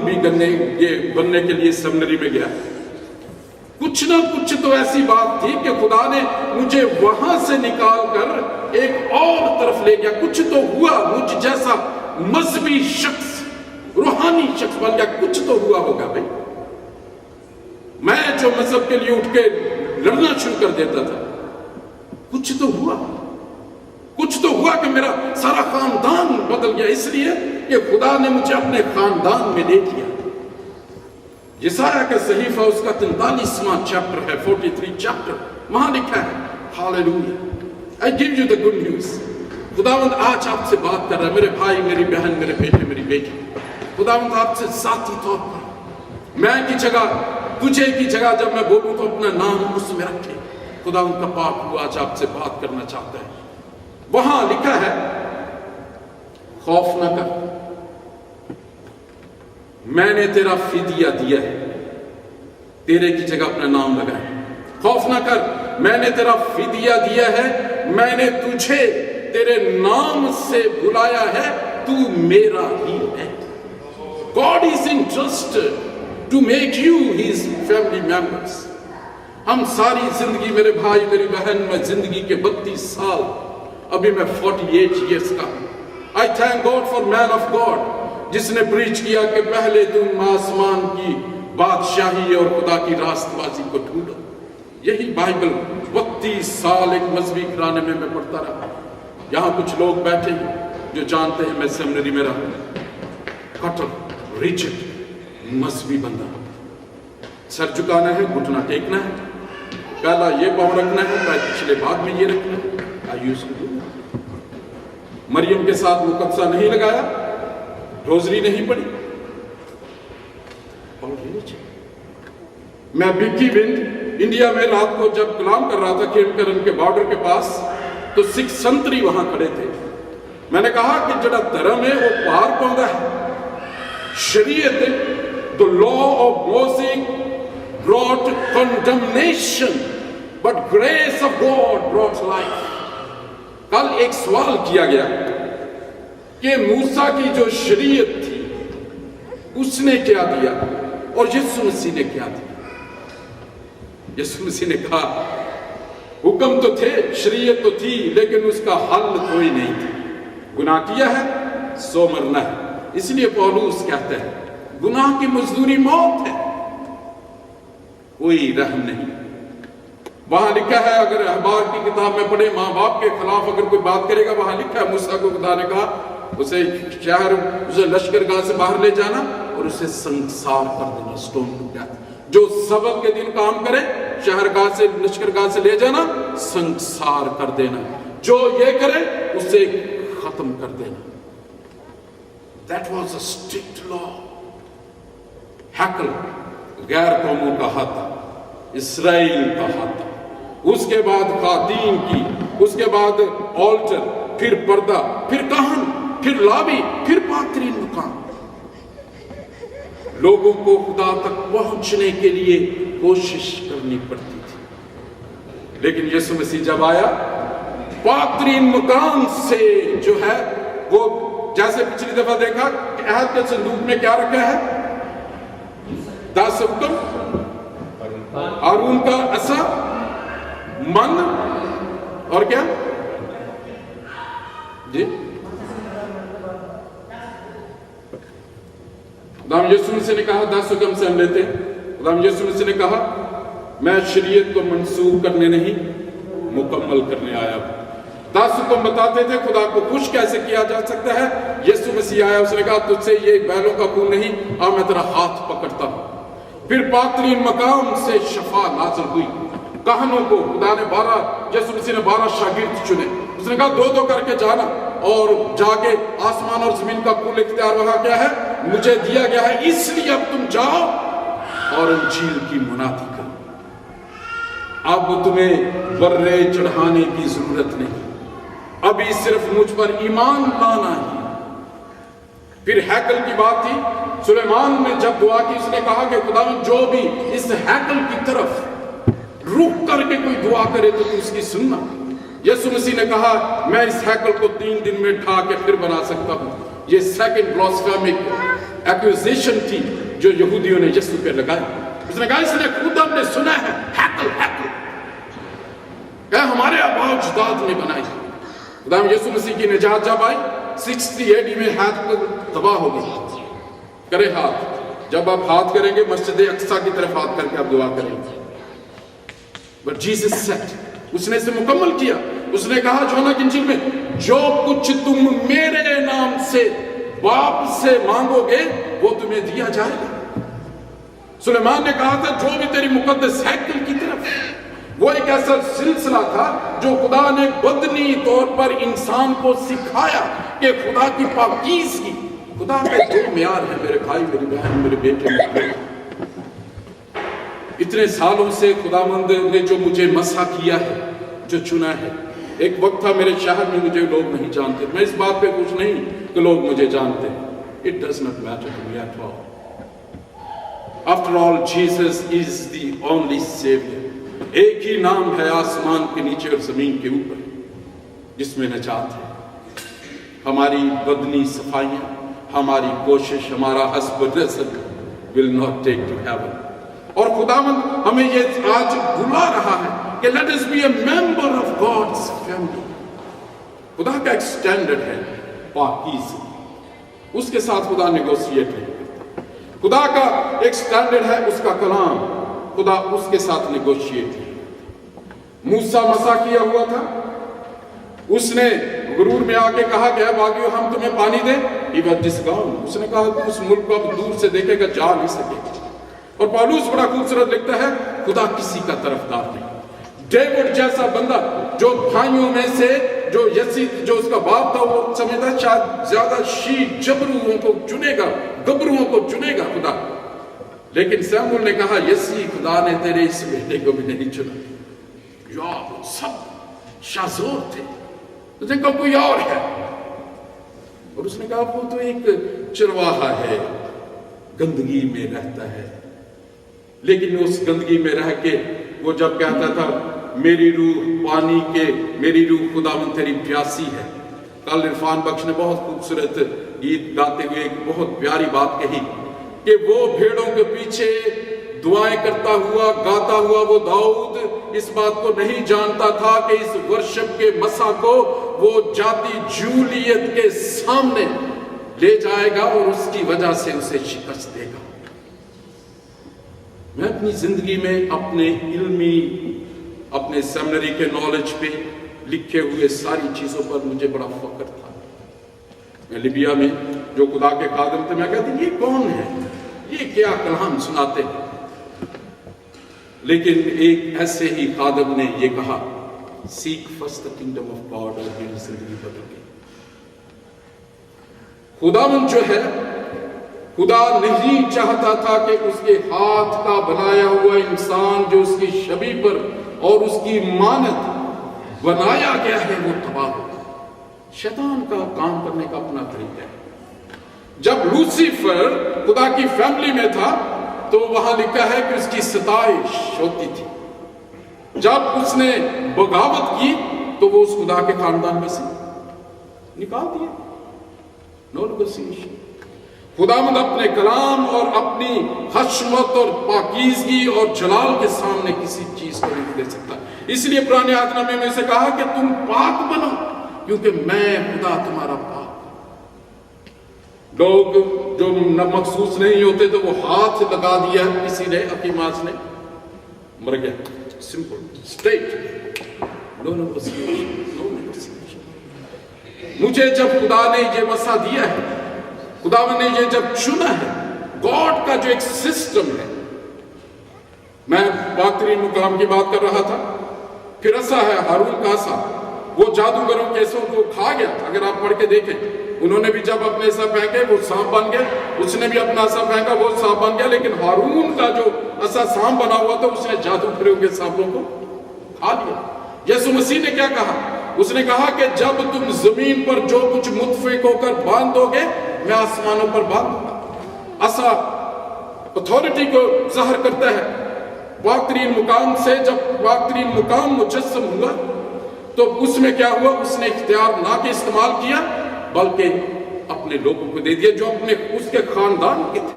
भी बनने के लिए सेमिनरी में गया। कुछ ना कुछ तो ऐसी बात थी कि खुदा ने मुझे वहां से निकाल कर एक और तरफ ले गया। कुछ तो हुआ, मुझ जैसा मजहबी शख्स, रूहानी शख्स बन गया। कुछ तो हुआ होगा भाई। मैं जो मजहब के लिए उठ के लड़ना शुरू कर देता था, कुछ तो हुआ। कुछ तो हुआ कि मेरा सारा खानदान बदल गया, इसलिए कि खुदा ने मुझे अपने खानदान में ले लिया। यशायाह का सहीफा उसका 43वां चैप्टर है, 43 चैप्टर, वहां लिखा है, hallelujah, I give you the good news. खुदावंद आज आपसे बात कर रहा है, मेरे भाई, मेरी बहन, मेरे बेटे, मेरी बेटी। खुदावंद आपसे साथी तौर पर मैं की जगह, तुझे की जगह जब मैं बोलूं तो अपना नाम उसमें रखे। खुदावंद का पाक हुआ आज आपसे बात करना चाहता है। वहां लिखा है, खौफ न कर, मैंने तेरा फिदिया दिया है। तेरे की जगह अपना नाम लगाए। खौफ न कर, मैंने तेरा फिदिया दिया है, मैंने तुझे तेरे नाम से बुलाया है, तू मेरा ही है। God is interested to make you his family members. हम सारी जिंदगी, मेरे भाई, मेरी बहन, मैं जिंदगी के 32 साल, अभी मैं 48 ईयर्स का हूं। आई thank God for man of God, जिसने प्रीच किया कि पहले तुम आसमान की बादशाही और खुदा की रास्तबाजी को ढूंढो। यही बाइबल 32 साल एक मजहबी घराने में मैं पढ़ता रहा। यहां कुछ लोग बैठे हैं जो जानते हैं मैं सेमिनरी में रहा, कटल रिजिड मजहबी बंदा। सर झुकाना है, घुटना टेकना है, पहला ये पाँव रखना है, पिछले भाग में ये रखना है। I used to do. Maryam के साथ मुकद्दसा नहीं लगाया, रोजरी नहीं पड़ी। मैं बिक्की बिंद इंडिया में रात को जब कलाम कर रहा था केमकरन के बॉर्डर के पास, तो सिख संतरी वहां खड़े थे। मैंने कहा कि जड़ा धर्म है वो पार पाਉਂਦਾ है। शरीयत, the law of Moses brought condemnation, but grace of God brought life. कल एक सवाल किया गया कि मूसा की जो शरीयत थी उसने क्या दिया और यीशु मसीह ने क्या दिया। यीशु मसीह ने कहा, हुक्म तो थे, शरीयत तो थी, लेकिन उसका हल कोई नहीं था। गुनाह किया है सो मरना है। इसलिए पौलुस कहता है, गुनाह की मजदूरी मौत है, कोई रहम नहीं। वहां लिखा है, अगर अखबार की किताब में पढ़े, माँ बाप के खिलाफ अगर कोई बात करेगा, वहां लिखा है मूसा को खुदा ने कहा उसे शहर, उसे लश्करगाह से बाहर ले जाना और उसे संसार कर देना, स्टोन टू डेथ। जो सबक के दिन काम करे, शहरगाह से, लश्करगाह से ले जाना, संसार कर देना। जो ये करे उसे खत्म कर देना। That was a strict law. हैकल गैर कौमों का हाथ था, इसराइल का हाथ था। उसके बाद खातीन की, उसके बाद ऑल्टर, फिर पर्दा, फिर कहन, फिर लावी, फिर पातरीन मुकाम। लोगों को खुदा तक पहुंचने के लिए कोशिश करनी पड़ती थी। लेकिन यीशु मसीह जब आया, पातरीन मुकाम से जो है वो, जैसे पिछली दफा देखा, अहद के संदूक में क्या रखा है? 10 हुक्म, हारून का असा, मन और क्या जी, खुदाम यीशु मसीह ने कहा 10 हुक्म से हम लेते हैं। खुदाम यीशु मसीह ने कहा, मैं शरीयत को मंसूख करने नहीं, मुकम्मल करने आया हूं। 10 हुक्म बताते थे खुदा को खुश कैसे किया जा सकता है। यीशु मसीह आया, उसने कहा तुझसे ये बैलों का खून नहीं, आ मैं तेरा हाथ पकड़ता हूं। फिर पातरीन मकाम से शफा नाज़िल हुई। कहनों को खुदा ने 12, यीशु मसीह ने 12 शागिर्द चुने। उसने कहा 2-2 करके जाना और जाके आसमान और जमीन का कुल इख्तियार वहां क्या है, मुझे दिया गया है, इसलिए अब तुम जाओ और इंजील की मुनादी करो। अब तुम्हें बर्रे चढ़ाने की जरूरत नहीं, अभी सिर्फ मुझ पर ईमान लाना ही। फिर हैकल की बात थी। सुलेमान ने जब दुआ की, उसने कहा कि खुदावंद जो भी इस हैकल की तरफ रुक करके कोई दुआ करे तो तू उसकी सुनना। यीशु मसीह ने कहा मैं इस हैकल को 3 दिन में ढा के फिर बना सकता हूं। ये सेकंड ब्लास्फेमिक एक्यूजेशन थी जो यहूदियों ने यीशु पे लगाई। उसने कहा इसने खुद हमने सुना है हैकल हैकल, क्या हमारे आबाओ अजदाद ने बनाई। खुदा यीशु मसीह की निजात जब आई 60 AD में हैकल तबाह हो गई। करे हाथ, जब आप हाथ करेंगे मस्जिद अक्सा की तरफ हाथ करके आप दुआ करेंगे। बट जीसस सेड, उसने इसे मुकम्मल किया। उसने कहा यूहन्ना की इंजील में, जो कुछ तुम मेरे नाम से बाप से मांगोगे वो तुम्हें दिया जाएगा। सुलेमान ने कहा था जो भी तेरी मुकद्दस हैकल की तरफ, वो एक ऐसा सिलसिला था जो खुदा ने बदनी तौर पर इंसान को सिखाया कि खुदा की पाकीज़गी, खुदा के दो म्यार है मेरे भाई मेरी बहन मेरे बेटे। इतने सालों से खुदावंद ने जो मुझे मसा किया है, जो चुना है। एक वक्त था मेरे शहर में मुझे लोग नहीं जानते, मैं इस बात पे खुश नहीं कि लोग मुझे जानते। It does not matter to me at all. After all Jesus is the only saviour. एक ही नाम है आसमान के नीचे और जमीन के ऊपर जिसमें नजात है। हमारी बदनी सफाइयां, हमारी कोशिश, हमारा हस्ब नस्ब will not take to heaven. और खुदावंद हमें ये आज बुला रहा है कि let us be a member of God's family. खुदा का एक्सटेंडेड है पाकीज़, उसके साथ खुदा नेगोशिएट नहीं करता। खुदा का एक स्टैंडर्ड है उसका कलाम, खुदा उसके साथ नेगोशिएट नहीं करता। मूसा मसा किया हुआ था, उसने गुरूर में आके कहा कि बागियों हम तुम्हें पानी दें। He was disgusted। उसने कहा उस मुल्क को अब दूर से देखेगा, जा नहीं सकेगा। और पौलुस बड़ा खूबसूरत लिखता है, खुदा किसी का तरफदार नहीं। डेविड जैसा बंदा जो भाइयों में से जो यसी जो उसका बाप था, वो समझता शायद ज्यादा शी जबरुओं को चुनेगा, गबरुओं को चुनेगा खुदा। लेकिन शमूएल ने कहा यसी खुदा ने तेरे इस बेटे को भी नहीं चुना। यार सब शाजोर थे, तो देखो कोई और है। और उसने कहा वो तो एक चरवाहा है, गंदगी में रहता है। लेकिन उस गंदगी में रह के वो जब कहता था मेरी रूह पानी के, मेरी रूह खुदावंद तेरी प्यासी है। कल इरफान बख्श ने बहुत खूबसूरत गीत गाते हुए एक बहुत प्यारी बात कही कि वो भेड़ों के पीछे दुआएं करता हुआ गाता हुआ वो दाऊद इस बात को नहीं जानता था कि इस वर्षिप के मसा को वो जाति जूलियत के सामने ले जाएगा और उसकी वजह से उसे शिकस्त देगा। मैं अपनी जिंदगी में अपने इल्मी, अपने सेमिनरी के नॉलेज पे लिखे हुए सारी चीजों पर मुझे बड़ा फख्र था। मैं लिबिया में जो खुदा के खादिम थे, मैं कहती ये कौन है, ये क्या कलाम सुनाते हैं। लेकिन एक ऐसे ही खादिम ने ये कहा, seek first the kingdom of God, और मेरी जिंदगी बदल गई। खुदावंद जो है, खुदा नहीं चाहता था कि उसके हाथ का बनाया हुआ इंसान जो उसकी छवि पर और उसकी मानद बनाया गया है वो तबाह हो। शैतान का काम करने का अपना तरीका है। जब लूसीफर खुदा की फैमिली में था तो वहां लिखा है कि उसकी सताइश होती थी। जब उसने बगावत की तो वो उस खुदा के खानदान में से निकाल दिया। No negotiation. खुदावंद अपने कलाम और अपनी हशमत और पाकीज़गी और जलाल के सामने किसी चीज को नहीं दे सकता। इसलिए पुराने आदनामे में से कहा कि तुम पाक बनो क्योंकि मैं खुदा तुम्हारा पाक। लोग जो मखसूस नहीं होते तो वो हाथ लगा दिया किसी ने, अकीमास ने, मर गया। Simple straight, no negotiation. मुझे जब खुदा ने ये मसा दिया है, खुदावंद ने ये जब चुना है, गॉड का जो एक सिस्टम है। मैं बातरीन मुकाम की बात कर रहा था। फिर ऐसा है हारून का सा, वो जादूगरों केसों को खा गया। अगर आप पढ़ के देखें, उन्होंने भी जब अपने सब फेंके वो सांप बन गए, उसने भी अपना सब फेंका वो सांप बन गया। लेकिन हारून का जो ऐसा सांप बना हुआ था उसने जादूगरों के सांपों को खा लिया। यीशु मसीह ने क्या कहा? उसने कहा कि जब तुम जमीन पर जो कुछ मुतफिक होकर बांध दोगे मैं आसमानों पर बांध दूंगा। ऐसा अथॉरिटी को जाहिर करता है। पाकतरीन मुकाम से जब पाकतरीन मुकाम मुजस्सम हुआ तो उसमें क्या हुआ? उसने इख्तियार ना के इस्तेमाल किया बल्कि اپنے لوگوں کو دے دیا جو اپنے اس کے خاندان کے تھے.